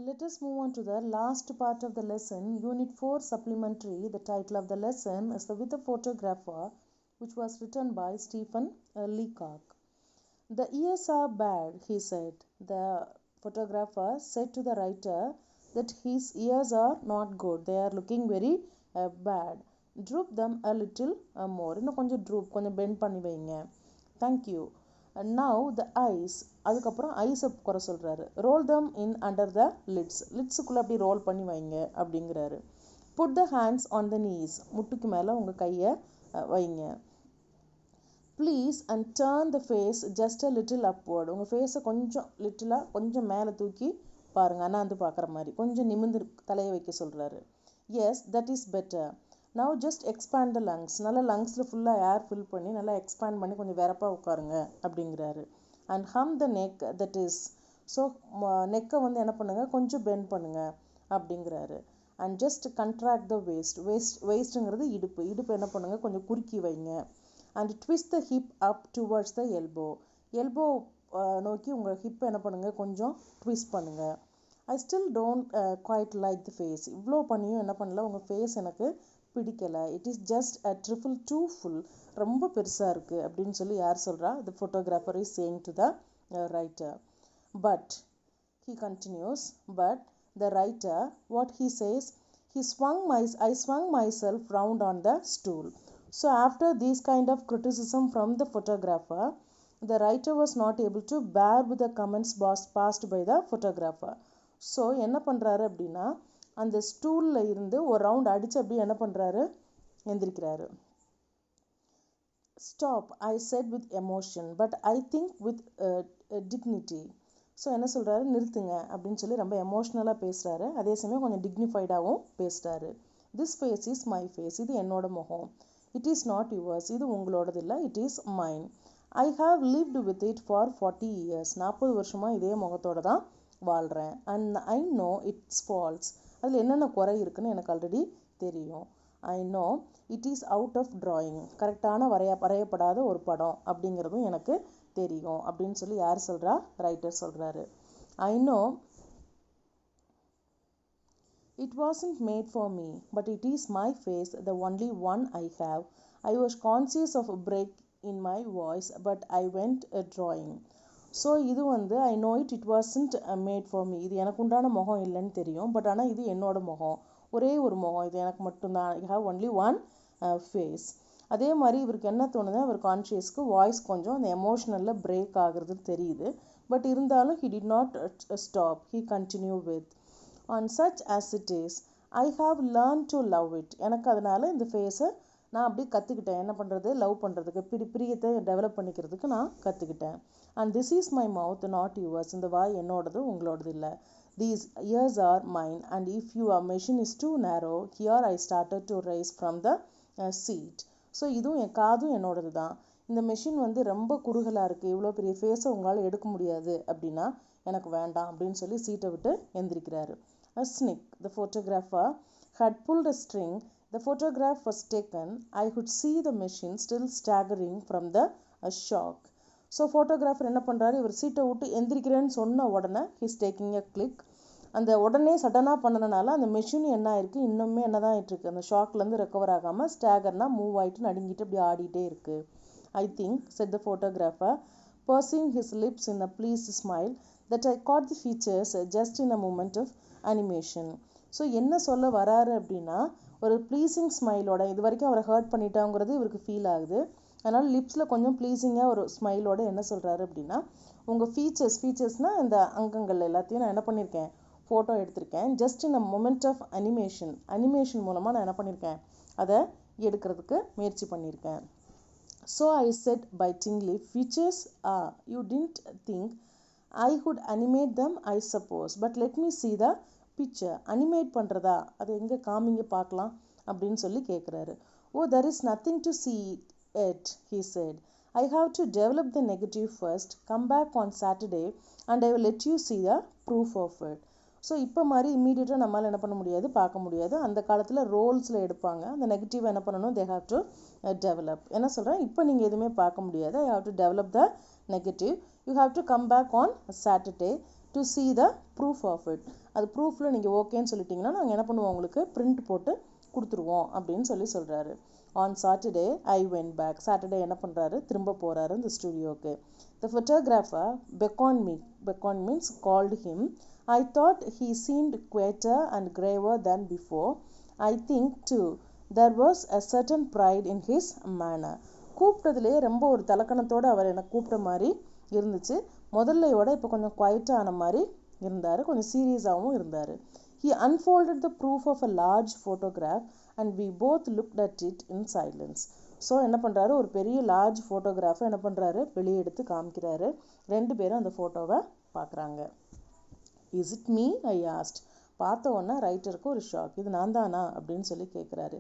Let us move on to the last part of the lesson, Unit 4 Supplementary. The title of the lesson is With a Photographer, which was written by Stephen Leacock. The ears are bad, he said. The photographer said to the writer that his ears are not good. They are looking very bad. Droop them a little more. இன்னும் கொஞ்சம் droop, கொஞ்சம் bend பண்ணி வைங்க. Thank you. And now the eyes. அதுக்கப்புறம் ஐஸை குறை சொல்கிறாரு. Roll them in under the lids. லிட்ஸுக்குள்ளே அப்படி role பண்ணி வைங்க அப்படிங்கிறாரு. Put the hands on the knees. முட்டுக்கு மேலே உங்கள் கையை வைங்க. Please and turn the face just a little upward. உங்கள் ஃபேஸை கொஞ்சம் லிட்டிலாக கொஞ்சம் மேலே தூக்கி பாருங்கள். அண்ணாந்து பார்க்குற மாதிரி கொஞ்சம் நிமிர்ந்து தலையை வைக்க சொல்கிறாரு. Yes, that is better. Now just expand the lungs. நல்லா லங்ஸில் ஃபுல்லாக ஏர் ஃபில் பண்ணி நல்லா எக்ஸ்பேண்ட் பண்ணி கொஞ்சம் வேறப்பாக உட்காருங்க அப்படிங்கிறாரு. And hum the neck, that is. So நெக்கை வந்து என்ன பண்ணுங்க கொஞ்சம் பெண்ட் பண்ணுங்க அப்படிங்கிறாரு. And just contract the waist. வேஸ்ட்டுங்கிறது இடுப்பு. இடுப்பு என்ன பண்ணுங்க கொஞ்சம் குறுக்கி வைங்க. And twist the hip up towards the elbow. Elbow நோக்கி உங்கள் ஹிப்பை என்ன பண்ணுங்க கொஞ்சம் ட்விஸ்ட் பண்ணுங்க. I still don't quite like the face. இவ்வளோ பண்ணியும் என்ன பண்ணல உங்கள் ஃபேஸ் எனக்கு பிடிக்கலை. It is just a trifle too full. ரொம்ப பெருசாக இருக்குது அப்படின்னு சொல்லி யார் சொல்கிறா? The photographer is saying to the writer. But he continues, but the writer, what he says, I swung myself round on the stool. So after this kind of criticism from the photographer, the writer was not able to bear with the comments passed by the photographer. So என்ன பண்ணுறாரு அப்படின்னா அந்த ஸ்டூலில் இருந்து ஒரு round அடித்து அப்படியே என்ன பண்ணுறாரு எந்திரிக்கிறாரு. Stop, I said with emotion but I think with dignity. So என்ன சொல்கிறாரு நிறுத்துங்க அப்படின்னு சொல்லி ரொம்ப எமோஷ்னலாக பேசுகிறாரு. அதே சமயம் கொஞ்சம் டிக்னிஃபைடாகவும் பேசுகிறாரு. This face is my face. இது என்னோட முகம். It is not yours. இது உங்களோடது இல்லை. It is mine. I have lived with it for 40 years. 40 வருஷமாக இதே முகத்தோடு தான் வாழ்கிறேன். And I know it's faults. அதில் என்னென்ன குறை இருக்குன்னு எனக்கு ஆல்ரெடி தெரியும். I know it is out of drawing. கரெக்டான வரையப்படாத ஒரு படம் அப்படிங்கிறதும் எனக்கு தெரியும் அப்படின்னு சொல்லி யார் சொல்கிறா? ரைட்டர் சொல்கிறாரு. I know it wasn't made for me but it is my face, the only one I have. I was conscious of a break in my voice but I went drawing. So இது வந்து I know it wasn't made for me. இது எனக்கு உண்டான முகம் இல்லைன்னு தெரியும். But ஆனால் இது என்னோட முகம். ஒரே ஒரு முகம். இது எனக்கு மட்டும்தான். I have only one face. அதே மாதிரி இவருக்கு என்ன தோணுது, அவர் கான்ஷியஸ்க்கு வாய்ஸ் கொஞ்சம் அந்த எமோஷ்னலில் பிரேக் ஆகுறது தெரியுது. பட் இருந்தாலும் he did not stop. He continue with on such as it is I have learn to love it. எனக்கு அதனால் இந்த ஃபேஸை நான் அப்படி கற்றுக்கிட்டேன். என்ன பண்ணுறது, லவ் பண்ணுறதுக்கு, பிரியத்தை டெவலப் பண்ணிக்கிறதுக்கு நான் கற்றுக்கிட்டேன். And this is my mouth not yours. இந்த வாய் என்னோடது உங்களோடது இல்லை. These ears are mine and if your machine is too narrow here I started to rise from the seat. So இதுவும் என் காதும் என்னோடது தான். இந்த மெஷின் வந்து ரொம்ப குறுகலாக இருக்குது. இவ்வளோ பெரிய ஃபேஸை உங்களால் எடுக்க முடியாது அப்படின்னா எனக்கு வேண்டாம் அப்படின்னு சொல்லி சீட்டை விட்டு எந்திரிக்கிறாரு. A snick. The photographer had pulled a string. The photograph was taken. I could see the machine still staggering from the shock. So photographer என்ன பண்ணுறாரு, இவர் சீட்டை விட்டு எந்திரிக்கிறேன்னு சொன்ன உடனே ஹீஸ் டேக்கிங் எ கிளிக். அந்த உடனே சடனாக பண்ணனால அந்த மெஷின் என்ன ஆயிருக்கு, இன்னுமே என்ன தான் ஆகிட்டுருக்கு, அந்த ஷாக்லேருந்து ரெக்கவர் ஆகாமல் ஸ்டாகர்னால் மூவ் ஆகிட்டு நடுங்கிட்டு அப்படி ஆடிட்டே இருக்குது. I think said the photographer pursing his lips in a pleased smile that I caught the features just in a moment of animation. So என்ன சொல்ல வராரு அப்படின்னா ஒரு ப்ளீஸிங் ஸ்மைலோட, இது வரைக்கும் அவரை ஹர்ட் பண்ணிட்டாங்கிறது இவருக்கு ஃபீல் ஆகுது. அதனால் லிப்ஸில் கொஞ்சம் ப்ளீஸிங்காக ஒரு ஸ்மைலோட என்ன சொல்கிறாரு அப்படின்னா உங்கள் ஃபீச்சர்ஸ்னால் இந்த அங்கங்கள் எல்லாத்தையும் நான் என்ன பண்ணியிருக்கேன், ஃபோட்டோ எடுத்திருக்கேன். Just in a moment of animation மூலமாக நான் என்ன பண்ணியிருக்கேன், அதை எடுக்கிறதுக்கு முயற்சி பண்ணியிருக்கேன். So I said bitingly, features you didn't think I could animate them I suppose but let me see the picture. Animate பண்ணுறதா, அது எங்கே காமிங்க பார்க்கலாம் அப்படின்னு சொல்லி கேட்குறாரு. Oh there is nothing to see it, he said. I have to develop the negative first. Come back on Saturday and I will let you see the proof of it. So இப்போ மாதிரி இம்மீடியட்டாக நம்மளால் என்ன பண்ண முடியாது, பார்க்க முடியாது. அந்த காலத்தில் ரோல்ஸில் எடுப்பாங்க. அந்த நெகட்டிவ் என்ன பண்ணணும், they have to develop. என்ன சொல்கிறேன், இப்போ நீங்கள் எதுவுமே பார்க்க முடியாது. I have to develop the negative. You have to come back on Saturday. To see the proof of it. அது ப்ரூஃபில் நீங்கள் ஓகேன்னு சொல்லிட்டீங்கன்னா நாங்கள் என்ன பண்ணுவோம், உங்களுக்கு பிரிண்ட் போட்டு கொடுத்துருவோம் அப்படின்னு சொல்கிறாரு. On Saturday I went back. Saturday என்ன பண்ணுறாரு, திரும்ப போகிறாரு இந்த ஸ்டுடியோக்கு. The photographer beckon means called him. I thought he seemed quieter and graver than before. I think too there was a certain pride in his manner. கூப்பிட்டதுலேயே ரொம்ப ஒரு தலக்கணத்தோடு அவர் என்னை கூப்பிட்ட மாதிரி இருந்துச்சு. முதல்லையோட இப்போ கொஞ்சம் குவைட்டான மாதிரி இருந்தார், கொஞ்சம் சீரியஸாகவும் இருந்தார். He unfolded the proof of a large photograph and we both looked at it in silence. So என்ன பண்ணுறாரு, ஒரு பெரிய லார்ஜ் ஃபோட்டோகிராஃபை என்ன பண்ணுறாரு, வெளியே எடுத்து காமிக்கிறாரு. ரெண்டு பேரும் அந்த ஃபோட்டோவை பார்க்குறாங்க. Is it me I asked. பார்த்த உடனே ரைட்டருக்கு ஒரு ஷாக். இது நான் தானா அப்படின்னு சொல்லி கேட்குறாரு.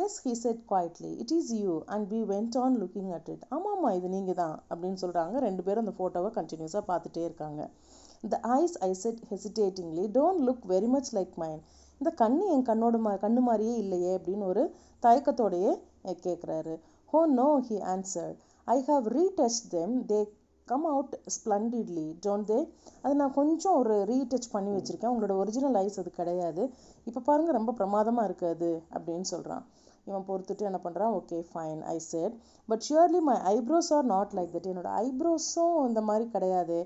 Yes he said quietly, it is you and we went on looking at it. ஆமாம்மா இது நீங்கள் தான் அப்படின்னு சொல்கிறாங்க. ரெண்டு பேரும் அந்த ஃபோட்டோவை கண்டினியூஸாக பார்த்துட்டே இருக்காங்க. The eyes I said hesitatingly don't look very much like mine. இந்த கண்ணு என் கண்ணு மாதிரியே இல்லையே அப்படின்னு ஒரு தயக்கத்தோடையே கேட்குறாரு. Oh no he answered, I have retouched them, they come out splendidly don't they. அது நான் கொஞ்சம் ஒரு ரீடச் பண்ணி வச்சுருக்கேன், உங்களோட ஒரிஜினல் ஐஸ் அது கிடையாது, இப்போ பாருங்கள் ரொம்ப பிரமாதமாக இருக்குது அது அப்படின்னு சொல்கிறான். இவன் பொறுத்துட்டு என்ன பண்ணுறான், okay fine I said, but surely my eyebrows are not like that. என்னோட ஐப்ரோஸும் இந்த மாதிரி கிடையாது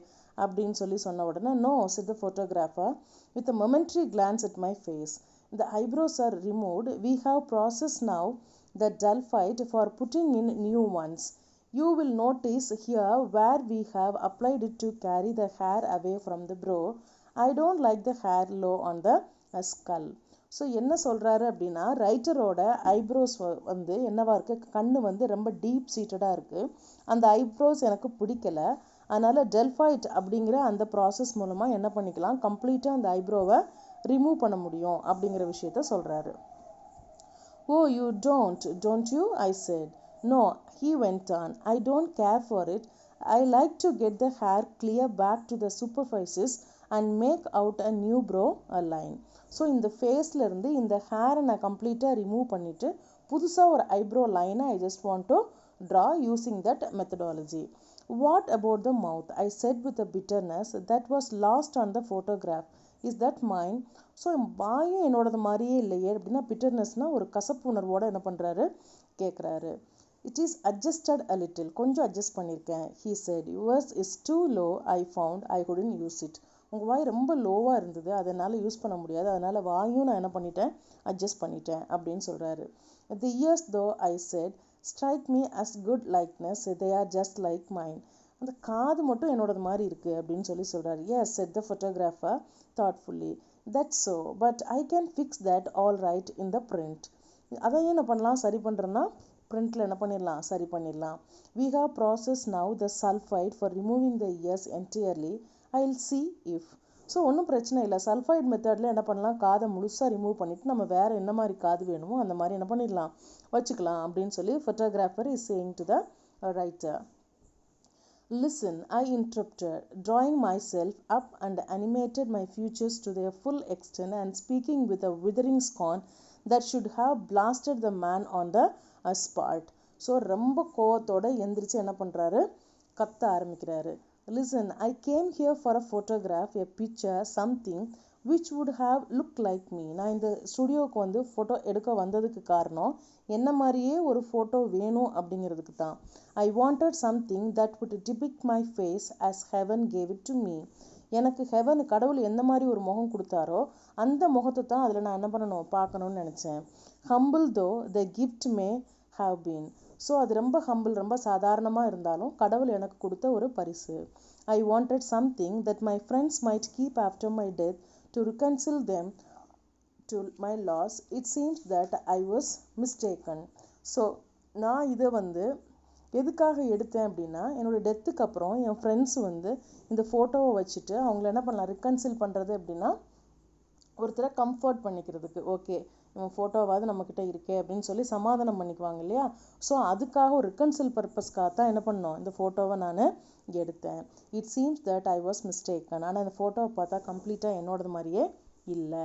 அப்படின்னு சொன்ன உடனே no said the photographer with a momentary glance at my face. The eyebrows are removed. We have process now the Delphite for putting in new ones. You will notice here where we have applied it to carry the hair away from the brow. I don't like the hair low on the skull. So என்ன சொல்கிறாரு அப்படின்னா, ரைட்டரோட eyebrows வந்து என்னவா இருக்குது, கண்ணு வந்து ரொம்ப deep சீட்டடாக இருக்குது, அந்த ஐப்ரோஸ் எனக்கு பிடிக்கல, அதனால் டெல்ஃபைட் அப்படிங்கிற அந்த ப்ராசஸ் மூலமாக என்ன பண்ணிக்கலாம், கம்ப்ளீட்டாக அந்த ஐப்ரோவை ரிமூவ் பண்ண முடியும் அப்படிங்கிற விஷயத்த சொல்கிறாரு. Oh you don't you I said. No he went on, I don't care for it. I like to get the hair clear back to the superficies and make out a new brow line. So இந்த ஃபேஸ்லேருந்து இந்த ஹேரை நான் கம்ப்ளீட்டாக remove பண்ணிவிட்டு புதுசாக ஒரு eyebrow லைனை I just want to draw using that methodology. What about the mouth? I said with a bitterness that was lost on the photograph. Is that mine? So வாயும் என்னோடது மாதிரியே இல்லையே அப்படின்னா பிட்டர்னஸ்னால் ஒரு கசப்பு உணர்வோடு என்ன பண்ணுறாரு கேட்குறாரு. It is adjusted a little. கொஞ்சம் அட்ஜஸ்ட் பண்ணியிருக்கேன். He said, yours is too low. I found I couldn't use it. உங்கள் வாய் ரொம்ப லோவாக இருந்தது, அதனால் யூஸ் பண்ண முடியாது, அதனால் வாயும் நான் என்ன பண்ணிட்டேன், அட்ஜஸ்ட் பண்ணிட்டேன் அப்படின்னு சொல்கிறாரு. The ears though, I said, strike me as good likeness. They are just like mine. அந்த காது மட்டும் என்னோடது மாதிரி இருக்குது அப்படின்னு சொல்கிறாரு. Yes, said the photographer thoughtfully. That's so, but I can fix that all right in the print. அதையும் என்ன பண்ணலாம், சரி பண்ணுறேன்னா பிரிண்டில் என்ன பண்ணிடலாம், சரி பண்ணிடலாம். We have processed now the sulfide for removing the ears entirely. I'll see if. So ஒன்றும் பிரச்சனை இல்லை, சல்ஃபைட் மெத்தடில் என்ன பண்ணலாம், காதை முழுசாக ரிமூவ் பண்ணிவிட்டு நம்ம வேறு என்ன மாதிரி காது வேணுமோ அந்த மாதிரி என்ன பண்ணிடலாம், வச்சுக்கலாம் அப்படின்னு சொல்லி photographer is saying to the writer. Listen, I interrupted, drawing myself up and animated my features to their full extent and speaking with a withering scorn that should have blasted the man on the spot. So ரொம்ப கோவத்தோடு எந்திரிச்சு என்ன பண்ணுறாரு, கத்த ஆரம்பிக்கிறாரு. Listen, I came here for a photograph, a picture, something which would have looked like me. நான் இந்த ஸ்டுடியோவுக்கு வந்து photo எடுக்க வந்ததுக்கு காரணம் என்ன மாதிரியே ஒரு ஃபோட்டோ வேணும் அப்படிங்கிறதுக்கு தான். I wanted something that would depict my face as heaven gave it to me. எனக்கு ஹெவன் கடவுள் எந்த மாதிரி ஒரு முகம் கொடுத்தாரோ அந்த முகத்தை தான் அதில் நான் என்ன பண்ணணும், பார்க்கணும்னு நினச்சேன். Humble though the gift may have been. So அது ரொம்ப ஹம்பிள், ரொம்ப சாதாரணமாக இருந்தாலும் கடவுள் எனக்கு கொடுத்த ஒரு பரிசு. I wanted something that my friends might keep after my death to reconcile them to my loss. It seems that I was mistaken. So நான் இதை வந்து எதுக்காக எடுத்தேன் அப்படின்னா, என்னோடய டெத்துக்கு அப்புறம் என் ஃப்ரெண்ட்ஸ் வந்து இந்த ஃபோட்டோவை வச்சுட்டு அவங்கள என்ன பண்ணலாம், ரிகன்சில் பண்ணுறது அப்படின்னா ஒருத்தரை கம்ஃபர்ட் பண்ணிக்கிறதுக்கு. ஓகே இவன் ஃபோட்டோவாவது நம்மக்கிட்ட இருக்கே அப்படின்னு சொல்லி சமாதானம் பண்ணிக்குவாங்க இல்லையா. ஸோ அதுக்காக ஒரு ரிகன்சில் பர்பஸ்க்காக தான் என்ன பண்ணோம், இந்த ஃபோட்டோவை நான் எடுத்தேன். It seems that I was mistaken. ஆனால் இந்த ஃபோட்டோவை பார்த்தா கம்ப்ளீட்டாக என்னோடது மாதிரியே இல்லை.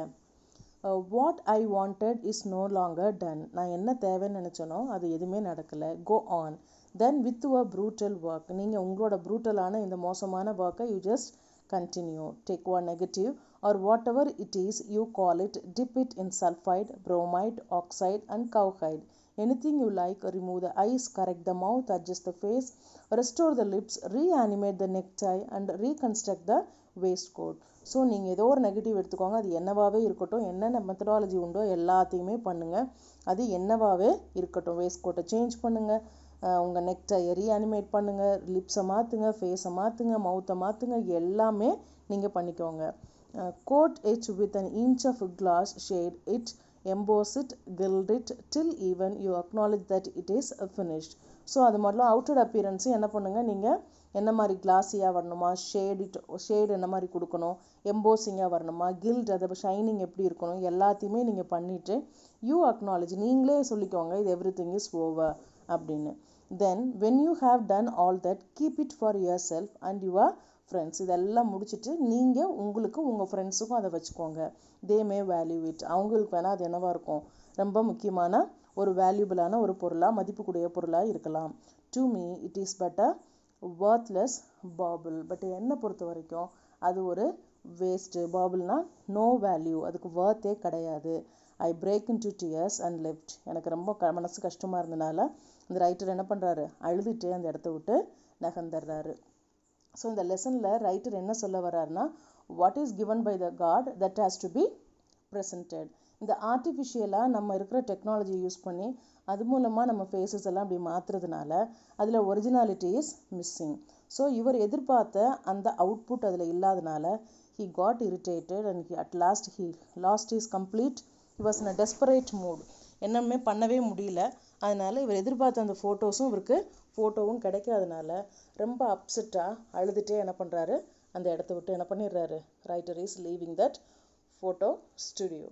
What I wanted is no longer done. நான் என்ன தேவைன்னு நினச்சனோ அது எதுவுமே நடக்கலை. Go on then with your brutal work. நீங்கள் உங்களோட ப்ரூட்டலான இந்த மோசமான ஒர்க்கை you just continue. Take one negative or whatever it is you call it, dip it in sulfide, bromide, oxide and cowhide. Anything you like. Remove the eyes, correct the mouth, adjust the face, restore the lips, reanimate the necktie and reconstruct the waistcoat. So நீங்கள் ஏதோ ஒரு negative எடுத்துக்கோங்க, அது என்னவாகவே இருக்கட்டும், என்னென்ன methodology உண்டோ எல்லாத்தையுமே பண்ணுங்கள், அது என்னவாகவே இருக்கட்டும். வேஸ்ட்கோட்டை சேஞ்ச் பண்ணுங்கள், உங்கள் நெக்டையை ரீஅனிமேட் பண்ணுங்கள், லிப்ஸை மாற்றுங்க, ஃபேஸை மாற்றுங்க, மவுத்தை மாற்றுங்க, எல்லாமே நீங்கள் பண்ணிக்கோங்க. Coat it with an inch of glass shade it, emboss it, gild it till even you acknowledge that it is finished. So அது மாதிரிலாம் அவுட்டர் அப்பியரன்ஸு என்ன பண்ணுங்கள், நீங்கள் என்ன மாதிரி கிளாஸியாக வரணுமா, ஷேடு என்ன மாதிரி கொடுக்கணும், எம்போசிங்காக வரணுமா, கில்ட் அதை ஷைனிங் எப்படி இருக்கணும், எல்லாத்தையுமே நீங்கள் பண்ணிவிட்டு யூ அக்னாலஜ், நீங்களே சொல்லிக்கோங்க இது எவ்ரிதிங் இஸ் ஓவர் அப்படின்னு. Then when you have done all that, keep it for your self and your friends. இதெல்லாம் முடிச்சுட்டு நீங்கள் உங்களுக்கு உங்கள் ஃப்ரெண்ட்ஸுக்கும் அதை வச்சுக்கோங்க. தே மே வேல்யூ இட், அவங்களுக்கு வேணால் அது என்னவாக இருக்கும், ரொம்ப முக்கியமான ஒரு வேல்யூபிளான ஒரு பொருளாக, மதிப்புக்குரிய பொருளாக இருக்கலாம். To me it is but a worthless bauble. But என்னை பொறுத்த வரைக்கும் அது ஒரு வேஸ்ட்டு. பாபிள்னா நோ வேல்யூ, அதுக்கு வர்த்தே கிடையாது. I break into tears and left. எனக்கு ரொம்ப மனசு கஷ்டமாக இருந்தனால இந்த ரைட்டர் என்ன பண்ணுறாரு, அழுதுட்டு அந்த இடத்த விட்டு நகர்ந்துடுறாரு. ஸோ இந்த லெசனில் ரைட்டர் என்ன சொல்ல வர்றாருன்னா, what is given by the god that has to be presented. இந்த ஆர்டிஃபிஷியலாக நம்ம இருக்கிற டெக்னாலஜி யூஸ் பண்ணி அது மூலமாக நம்ம ஃபேஸஸ் எல்லாம் அப்படி மாற்றுறதுனால அதில் ஒரிஜினாலிட்டி இஸ் மிஸ்ஸிங். ஸோ இவர் எதிர்பார்த்த அந்த அவுட்புட் அதில் இல்லாதனால he got irritated and at last he lost his complete, he was in a desperate mood. என்னமே பண்ணவே முடியல. அதனால் இவர் எதிர்பார்த்த அந்த ஃபோட்டோஸும் இவருக்கு ஃபோட்டோவும் கிடைக்காதனால ரொம்ப அப்செட்டாக அழுதுகிட்டே என்ன பண்ணுறாரு, அந்த இடத்த விட்டு என்ன பண்ணிடுறாரு, writer is leaving that photo studio.